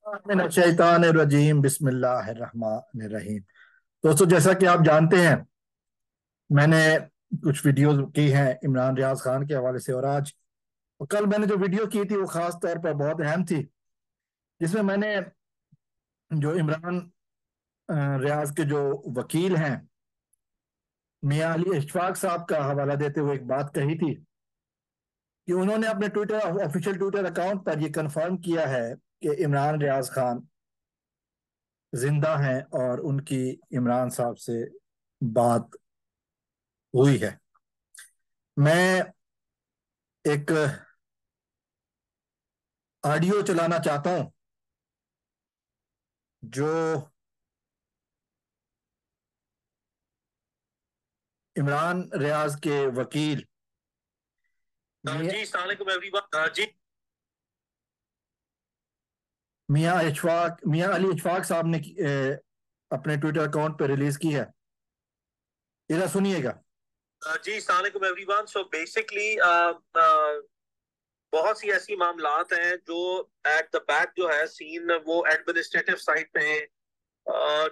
शैतानिर्रजीम बिस्मिल्लाहिर्रहमानिर्रहीम। दोस्तों, जैसा कि आप जानते हैं, मैंने कुछ वीडियोस की हैं इमरान रियाज खान के हवाले से। और आज और कल मैंने जो वीडियो की थी वो खास तौर पर बहुत अहम थी, जिसमें मैंने जो इमरान रियाज के जो वकील हैं मियां अली इशफाक साहब का हवाला देते हुए एक बात कही थी कि उन्होंने अपने ट्विटर ऑफिशियल ट्विटर अकाउंट पर यह कंफर्म किया है कि इमरान रियाज खान जिंदा हैं और उनकी इमरान साहब से बात हुई है। मैं एक ऑडियो चलाना चाहता हूं जो इमरान रियाज के वकील जी सलामकुम एवरीवन जी। मियां अली इशफाक साहब ने अपने ट्विटर अकाउंट पर रिलीज की है। इधर सुनिएगा। जी सलामकुम एवरीवन। सो बेसिकली बहुत सी ऐसी मामलात हैं जो एट द बैक जो है सीन वो एडमिनिस्ट्रेटिव साइड पे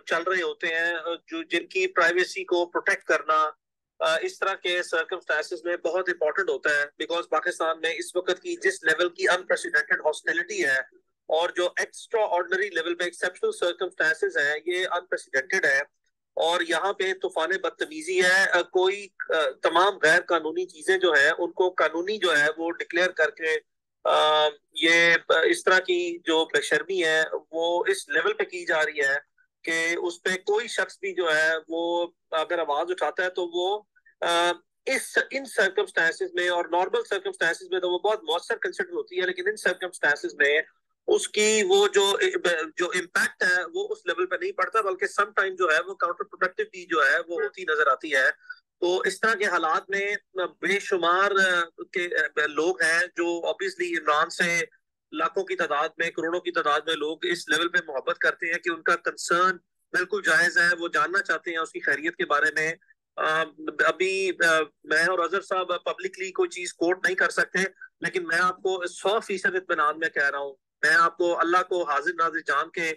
चल रहे होते हैं, जो जिनकी प्राइवेसी को प्रोटेक्ट करना इस तरह के सर्कमस्टेंसेस में बहुत इंपॉर्टेंट होता है। बिकॉज पाकिस्तान में इस वक्त की जिस लेवल की अनप्रेसिडेंटेड हॉस्टिलिटी है और जो एक्स्ट्रा ऑर्डिनरी लेवल पे एक्सेप्शनल सर्कमस्टेंसेस हैं, ये अनप्रेसिडेंटेड है। और यहाँ पे तूफान बदतमीजी है। कोई तमाम गैर कानूनी चीजें जो है उनको कानूनी जो है वो डिक्लेयर करके ये इस तरह की जो बेशर्मी है वो इस लेवल पे की जा रही है कि उस पे कोई शख्स भी जो है वो अगर आवाज उठाता है तो वो आ, इस इन सर्कमस्टेंसेस में, और नॉर्मल सर्कमस्टेंसेस में तो वो बहुत मौसर कंसिडर होती है, लेकिन इन सर्कमस्टेंसेस में उसकी वो जो इम्पैक्ट है वो उस लेवल पे नहीं पड़ता, बल्कि सम टाइम जो है वो काउंटर प्रोडक्टिव भी जो है वो होती नजर आती है। तो इस तरह के हालात में बेशुमार के लोग हैं जो ऑब्वियसली इमरान से लाखों की तादाद में, करोड़ों की तादाद में लोग इस लेवल पे मोहब्बत करते हैं कि उनका कंसर्न बिल्कुल जायज है, वो जानना चाहते हैं उसकी खैरियत के बारे में। अभी मैं और अजहर साहब पब्लिकली कोई चीज कोट नहीं कर सकते, लेकिन मैं आपको 100% इत्मीनान में कह रहा हूँ। मैं आपको अल्लाह को हाजिर नाजिर जान के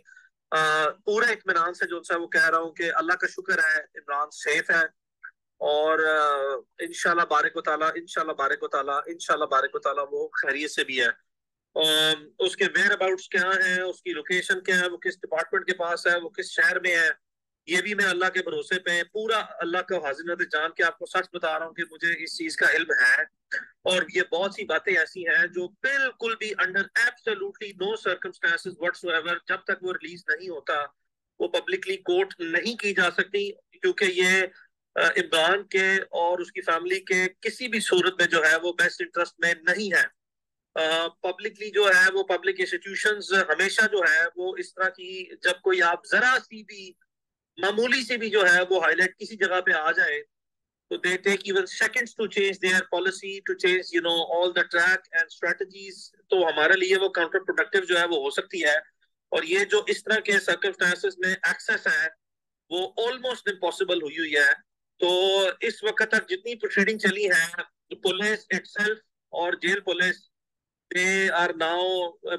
पूरे इत्मीनान से जो सा वो कह रहा हूँ कि अल्लाह का शुक्र है इमरान सेफ है। और इंशाल्लाह बारिक व ताला, इंशाल्लाह बारिक व ताला, इंशाल्लाह बारिक व ताला वो खैरियत से भी है। उसके वेयर अबाउट्स क्या है, उसकी लोकेशन क्या है, वो किस डिपार्टमेंट के पास है, वो किस शहर में है, ये भी मैं अल्लाह के भरोसे पे पूरा अल्लाह का हाजिर नाज़िर जान के आपको सच बता रहा हूँ कि मुझे इस चीज का इल्म है। और ये बहुत सी बातें ऐसी हैं जो बिल्कुल भी under absolutely no circumstances whatsoever जब तक वो रिलीज नहीं होता वो पब्लिकली कोट नहीं की जा सकती, क्योंकि ये इमरान के और उसकी फैमिली के किसी भी सूरत में जो है वो बेस्ट इंटरेस्ट में नहीं है। पब्लिकली जो है वो पब्लिक इंस्टीट्यूशंस हमेशा जो है वो इस तरह की, जब कोई आप जरा सी भी मामूली से भी जो है वो हाईलाइट किसी जगह पे आ जाए, तो they take even seconds to change their policy, to change all the track and strategies. तो हमारे लिए वो काउंटर प्रोडक्टिव जो है वो हो सकती है। और ये जो इस तरह के सर्कमस्टेंसेस में एक्सेस है वो ऑलमोस्ट इम्पॉसिबल हुई हुई है। तो इस वक्त तक जितनी प्रोसीडिंग चली है, पुलिस इटसेल्फ और jail police, they are now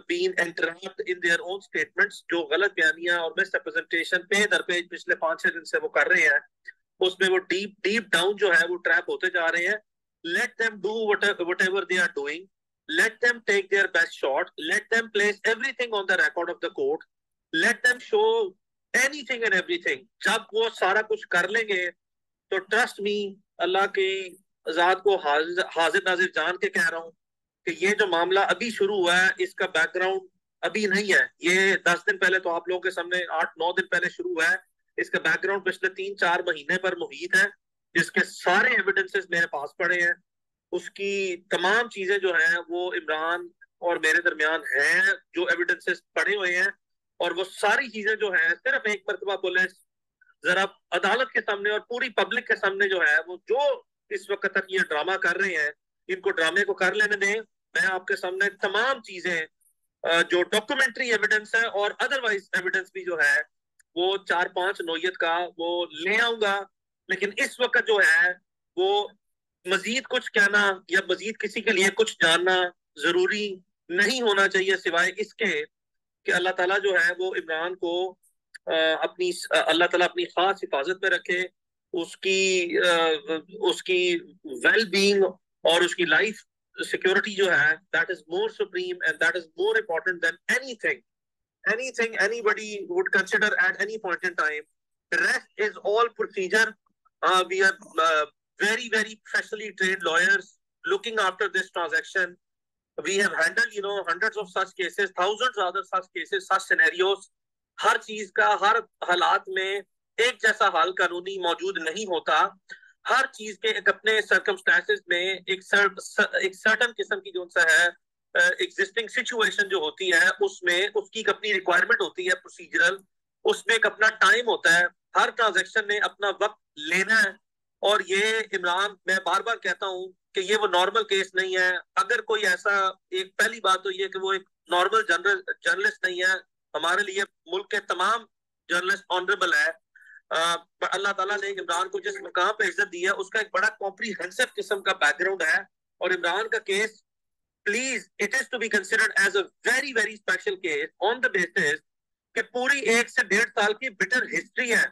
being entrapped in their own statements। जो गलत बयानियां और मिस रिप्रेजेंटेशन पे दर पे पिछले 5-6 दिन से वो कर रहे हैं, उसमें वो डीप डीप डाउन जो है वो ट्रैप होते जा रहे हैं। Let them do whatever they are doing, let them take their best shot, let them place everything on the record of the court, let them show anything and everything। जब वो सारा कुछ कर लेंगे तो ट्रस्ट मी, अल्लाह की ज़ात को हाजिर नाजिर जान के कह रहा हूँ कि ये जो मामला अभी शुरू हुआ है इसका बैकग्राउंड अभी नहीं है। ये 10 दिन पहले तो आप लोगों के सामने, 8-9 दिन पहले शुरू हुआ है। इसका बैकग्राउंड पिछले 3-4 महीने पर मुहित है, जिसके सारे एविडेंसेस मेरे पास पड़े हैं। उसकी तमाम चीजें जो हैं वो इमरान और मेरे दरमियान हैं, जो एविडेंसेस पड़े हुए हैं। और वो सारी चीजें जो हैं सिर्फ एक मरतबा पुलिस जरा अदालत के सामने और पूरी पब्लिक के सामने जो है वो जो इस वक्त तक ये ड्रामा कर रहे हैं, इनको ड्रामे को कर लेने दें। मैं आपके सामने तमाम चीजें, जो डॉक्यूमेंट्री एविडेंस है और अदरवाइज एविडेंस भी जो है वो 4-5 नौयत का वो ले आऊंगा। लेकिन इस वक्त जो है वो मजीद कुछ कहना या मजीद किसी के लिए कुछ जानना जरूरी नहीं होना चाहिए, सिवाय इसके कि अल्लाह ताला जो है वो इमरान को अल्लाह ताला अपनी खास हिफाजत में रखे, उसकी उसकी वेल बीइंग और उसकी लाइफ सिक्योरिटी जो है, that is more supreme and that is more important then anything anybody would consider at any point in time. The rest is all procedure. We are very professionally trained lawyers looking after this transaction. We have handled hundreds of such cases, thousands other such cases, such scenarios. हर चीज का हर हालात में एक जैसा हाल कानूनी मौजूद नहीं होता। हर चीज के एक अपने सर्कमस्टेंसेस में एक सर्टन किस्म की जो सा है एग्जिस्टिंग सिचुएशन जो होती है उसमें उसकी एक अपनी रिक्वायरमेंट होती है प्रोसीजरल, उसमें एक अपना टाइम होता है। हर ट्रांजेक्शन ने अपना वक्त लेना है। और ये इमरान, मैं बार बार कहता हूं कि ये वो नॉर्मल केस नहीं है। अगर कोई ऐसा, एक पहली बात तो ये कि वो एक नॉर्मल जर्नलिस्ट नहीं है। हमारे लिए मुल्क के तमाम जर्नलिस्ट ऑनरेबल है। अल्लाह ताला ने इमरान को जिस मुकाम पे इज्जत दी है उसका एक बड़ा कॉम्प्रीहेंसिव किस्म का बैकग्राउंड है। और इमरान का case, please, it is to be considered as a very special case on the basis कि पूरी 1 से 1.5 साल की बिटर हिस्ट्री है।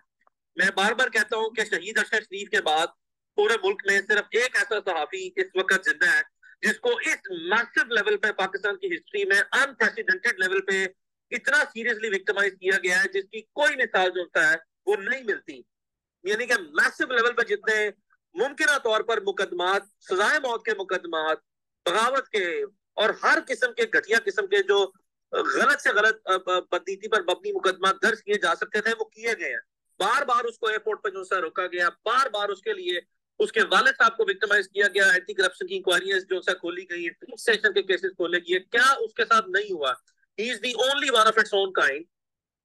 मैं बार बार कहता हूं कि शहीद अशरफ शरीफ के बाद पूरे मुल्क में सिर्फ एक ऐसा सहाफी इस वक्त जिंदा है जिसको इस मैसिव लेवल पे पाकिस्तान की हिस्ट्री में अनप्रेसिडेंटेड लेवल पे इतना सीरियसली विक्टिमाइज किया गया है, जिसकी कोई मिसाल जो होता है वो नहीं मिलती। यानी कि मैसिव लेवल पर जितने मुमकिन तौर पर मुकदमात, सजाए मौत के मुकदमात, बगावत के और हर किस्म के घटिया किस्म के जो गलत से गलत बदनीति पर मबनी मुकदमा दर्ज किए जा सकते थे वो किए गए हैं। बार बार उसको एयरपोर्ट पर जो सा रोका गया, बार बार उसके लिए उसके वालिद साहब को विक्टिमाइज किया गया, एंटी करप्शन की इंक्वायरीज जो सा खोली गई, सेशन के केसेस खोले गए। क्या उसके साथ नहीं हुआ? He is the only one of its own kind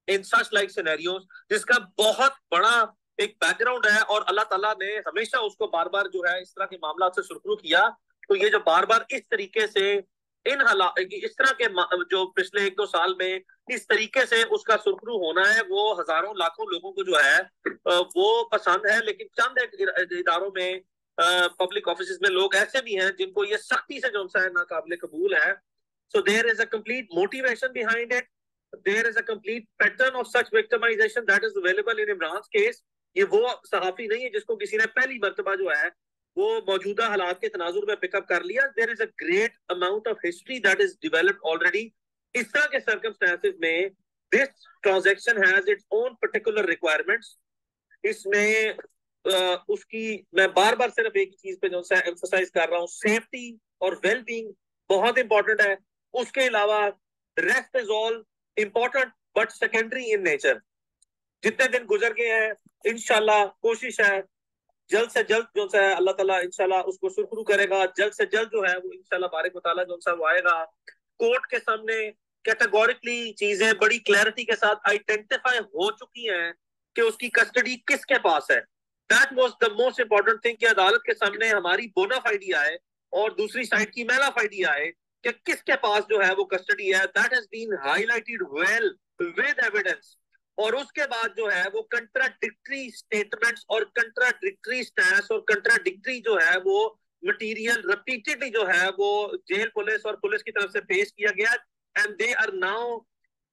in such like scenarios, जिसका बहुत बड़ा एक बैकग्राउंड है। और अल्लाह ताला ने हमेशा उसको बार बार जो है इस तरह के मामला से सुरखरू किया। तो ये जो बार बार इस तरीके से इन हालात, इस तरह के जो पिछले 1-2 साल में इस तरीके से उसका सुरखरू होना है, वो हजारों लाखों लोगों को जो है वो पसंद है। लेकिन चंद एक इदारों में, पब्लिक ऑफिस में लोग ऐसे भी हैं जिनको ये सख्ती से जो है नाकाबिले कबूल है। So there is a complete motivation behind it. There is a complete pattern of such victimization that is available in Imran's case. ये वो सहाफी नहीं है जिसको किसी ने पहली मर्तबा जो है वो मौजूदा हालात के तनाजुर में पिकअप कर लिया। There is a great amount of history that is developed already. इस तरह के circumstances में this transaction has its own particular requirements. इसमें उसकी, मैं बार बार सिर्फ एक चीज पे जो है एम्फसाइज कर रहा हूँ, सेफ्टी और वेल बीइंग बहुत इंपॉर्टेंट है। उसके अलावा rest is all important but secondary in nature. जितने दिन गुजर गए हैं, इंशाल्लाह कोशिश है जल्द से जल्द जो है अल्लाह ताला इंशाल्लाह उसको सुरखरू करेगा। जल्द से जल्द जो है वो इंशाल्लाह बारिक ताला जो है वो आएगा कोर्ट के सामने। कैटेगोरिकली चीजें बड़ी क्लैरिटी के साथ आइडेंटिफाई हो चुकी हैं कि उसकी कस्टडी किसके पास है। That was the most important thing कि अदालत के सामने हमारी बोनाफाइडी आए और दूसरी साइड की मेलाफाइडी आए कि किसके पास जो है वो कस्टडी है। That has been highlighted well with evidence. और उसके बाद जो है वो कंट्राडिक्टरी स्टेटमेंट्स और कंट्राडिक्टरी स्टैंस और कंट्राडिक्टरी जो है वो मटेरियल रिपीटेडली जो है वो जेल पुलिस और पुलिस की तरफ से पेश किया गया। And they are now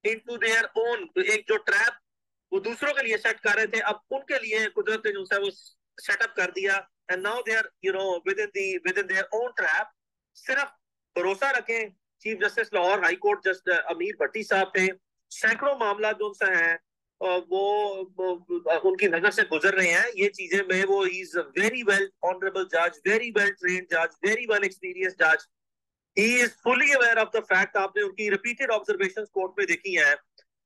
into their own, एक जो ट्रैप वो दूसरों के लिए सेट कर रहे थे, अब उनके लिए कुदरत ने जो है वो सेटअप कर दिया। And now they are within their own trap. सिर्फ भरोसा रखें, chief justice Lahore high court just Ameer Bhatti साहब थे, सैकड़ों मामला जो उनसे हैं वो उनकी नजर से गुजर रहे हैं। ये चीजें में वो इज वेरी वेल ऑनरेबल जज, वेरी वेल ट्रेन्ड जज, वेरी वेल एक्सपीरियंस जज। He is fully aware of the fact, आपने उनकी रिपीटेड ऑब्जर्वेशंस कोर्ट में देखी हैं,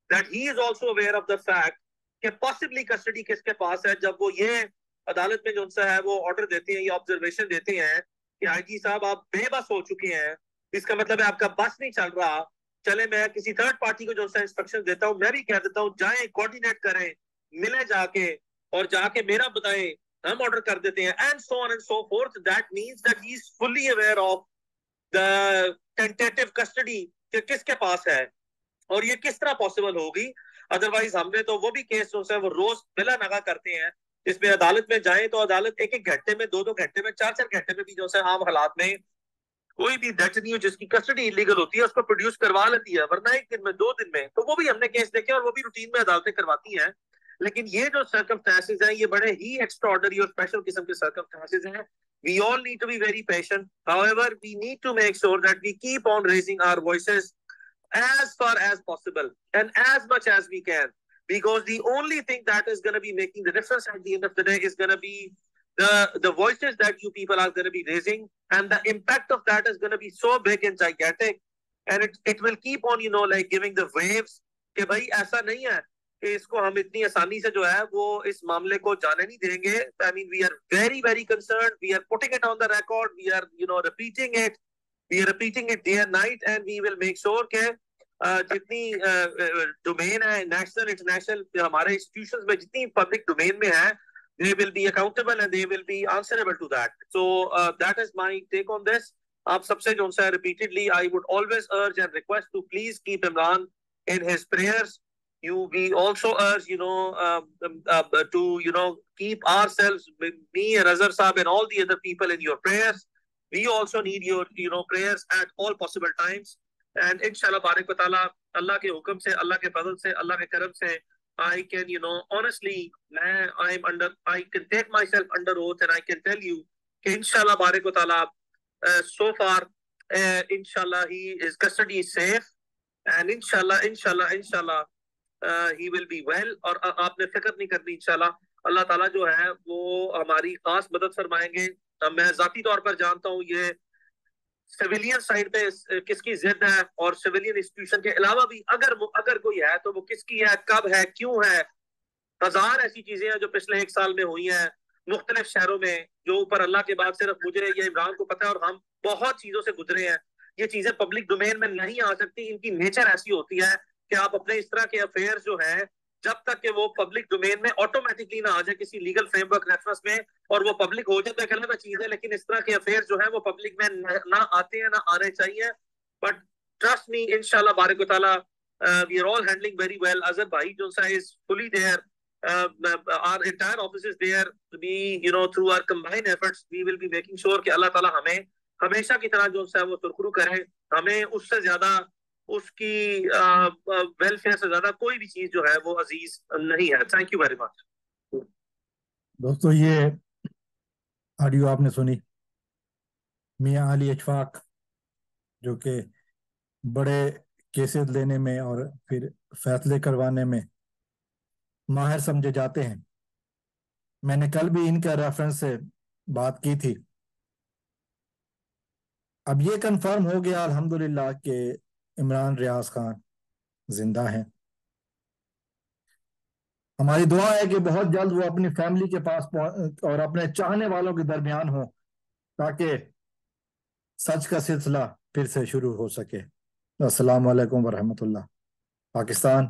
that he is also aware of the fact कि पॉसिबली कस्टडी किसके पास है। जब वो ये अदालत में जो है वो ऑर्डर देते हैं, ये ऑब्जर्वेशन देते हैं कि आईजी साहब आप बेबस हो चुके हैं, इसका मतलब है आपका बस नहीं चल रहा, चले मैं किसी थर्ड पार्टी को जो सा इंस्ट्रक्शन देता हूं, मैं भी कह देता हूं जाएं कोऑर्डिनेट करें, मिले जाके और जाके मेरा बताएं, हम ऑर्डर कर देते हैं, and so on and so fourth. That means that he is fully aware of the tentative custody कि किसके पास है और ये किस तरह पॉसिबल होगी। अदरवाइज हमने तो वो भी केस जो है वो रोज बिला नगा करते हैं, इसमें अदालत में जाएं तो अदालत 1-1 घंटे में, 2-2 घंटे में, 4-4 घंटे में भी जो है आम हालात में कोई भी डेटनी जिसकी कस्टडी इलीगल होती है उसको प्रोड्यूस करवा लेती है, वरना एक दिन में 2 दिन में, तो वो भी हमने केस देखे और वो भी रूटीन में अदालतें करवाती हैं। लेकिन ये जो सर्कमस्टेंसेस हैं ये बड़े ही एक्स्ट्राऑर्डिनरी और स्पेशल किस्म के सर्कमस्टेंसेस हैं। We all need to be very patient. However, we need to make sure that we keep on raising our voices as far as possible and as much as we can, because the only thing that is going to be making the difference at the end of the day is going to be the voices that you people are going to be raising, and the impact of that is going to be so big and gigantic, and it will keep on like giving the waves कि भाई ऐसा नहीं है कि इसको हम इतनी आसानी से जो है वो इस मामले को जाने नहीं देंगे। I mean, we are very very concerned, we are putting it on the record, we are repeating it day and night, and we will make sure कि जितनी डोमेन है नेशनल इंटरनेशनल हमारे इंस्टीट्यूशंस में जितनी पब्लिक डोमेन में है, they will be accountable and they will be answerable to that. So that is my take on this. आप सबसे जो है repeatedly I would always urge and request to please keep Imran in his prayers. We also urge to keep ourselves, me and Azhar Saab and all the other people in your prayers. We also need your prayers at all possible times. And inshallah barik wa ta'ala, Allah के हुक्म से, Allah के फजल से, Allah के करम से, I can, honestly, I can take myself under oath and I can tell you, inshallah, barik wa ta'ala, so far, inshallah, his custody is safe, and inshallah, he will be well. और आपने फिक्र नहीं करनी, इंशाल्लाह अल्लाह ताला जो है वो हमारी खास मदद फरमाएंगे। मैं जाती तौर पर जानता हूँ ये सिविलियन साइड पे किसकी जिद है, और सिविलियन इंस्टीट्यूशन के अलावा भी अगर कोई है तो वो किसकी है, कब है, क्यों है। हजार ऐसी चीजें हैं जो पिछले 1 साल में हुई हैं मुख्तलिफ शहरों में, जो ऊपर अल्लाह के बाद सिर्फ मुझे या इमरान को पता है, और हम बहुत चीजों से गुजरे हैं। ये चीजें पब्लिक डोमेन में नहीं आ सकती, इनकी नेचर ऐसी होती है कि आप अपने इस तरह के अफेयर जो है, जब तक कि वो पब्लिक डोमेन में ऑटोमेटिकली ना आ जाए किसी लीगल फ्रेमवर्क रेफरेंस में, और वो पब्लिक हो जाए तो एक अलग चीज है, लेकिन इस तरह के अफेयर जो है वो पब्लिक में ना आते हैं, ना आने चाहिए। बट ट्रस्ट मी, इंशाल्लाह बारिक व ताला, we are all handling very well. Azhar bhai जो is fully there. Our entire office is there. We, through our combined efforts, we will be making sure कि अल्लाह ताला हमें हमेशा की तरह जो है वो सुरखरू करे। हमें उससे ज्यादा, उसकी वेलफेयर से ज्यादा कोई भी चीज जो है वो अजीज नहीं है। Thank you very much. दोस्तों, ये ऑडियो आपने सुनी मियां अली अशफाक, जो कि बड़े केसेस लेने में और फिर फैसले करवाने में माहिर समझे जाते हैं। मैंने कल भी इनका रेफरेंस से बात की थी। अब ये कंफर्म हो गया अल्हम्दुलिल्लाह कि इमरान रियाज खान जिंदा हैं। हमारी दुआ है कि बहुत जल्द वो अपनी फैमिली के पास और अपने चाहने वालों के दरमियान हो, ताकि सच का सिलसिला फिर से शुरू हो सके। अस्सलाम वालेकुम वरहमतुल्लाह। पाकिस्तान